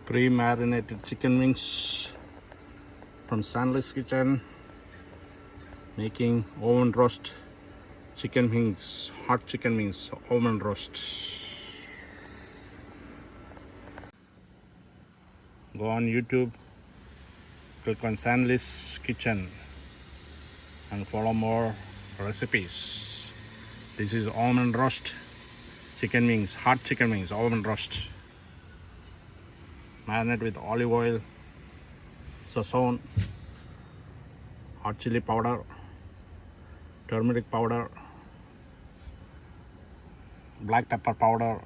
pre-marinated chicken wings from Stanley's Kitchen, making oven roast chicken wings, hot chicken wings, oven roast. Go on YouTube, click on Stanley's Kitchen and follow more recipes. This is oven roast chicken wings, hot chicken wings, oven roast. Marinate with olive oil, sazon, hot chili powder, turmeric powder, black pepper powder,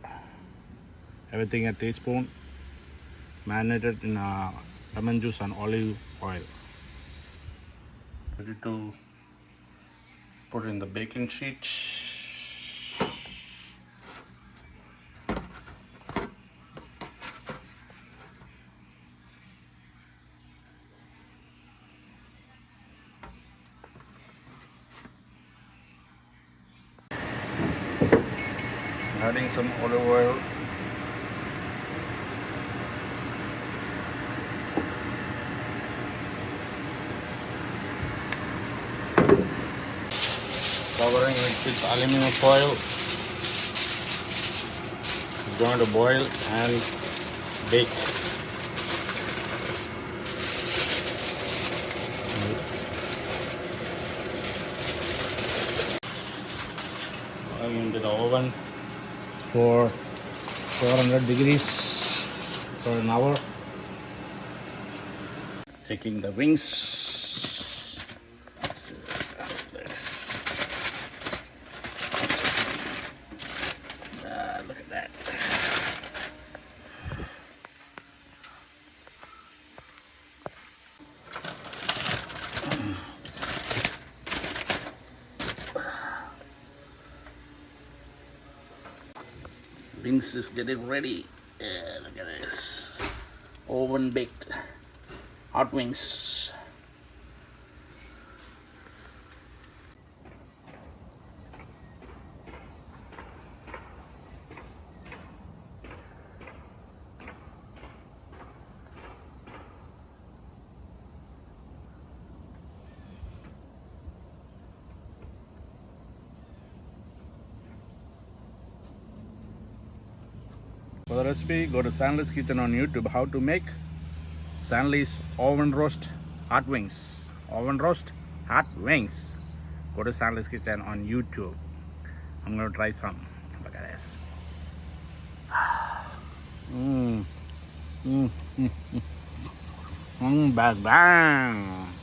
everything a teaspoon. Marinated in lemon juice and olive oil. Ready to put in the baking sheet. Adding some olive oil. Covering it with aluminum foil. It's going to boil and bake. Going into the oven for 400 degrees for an hour. Taking the wings. Look at that. Wings is getting ready. Look at this. Oven baked hot wings. For the recipe, go to Stanley's Kitchen on YouTube. How to make Stanley's oven roast hot wings. Oven roast hot wings. Go to Stanley's Kitchen on YouTube. I'm going to try some. Look at this. Bang bang.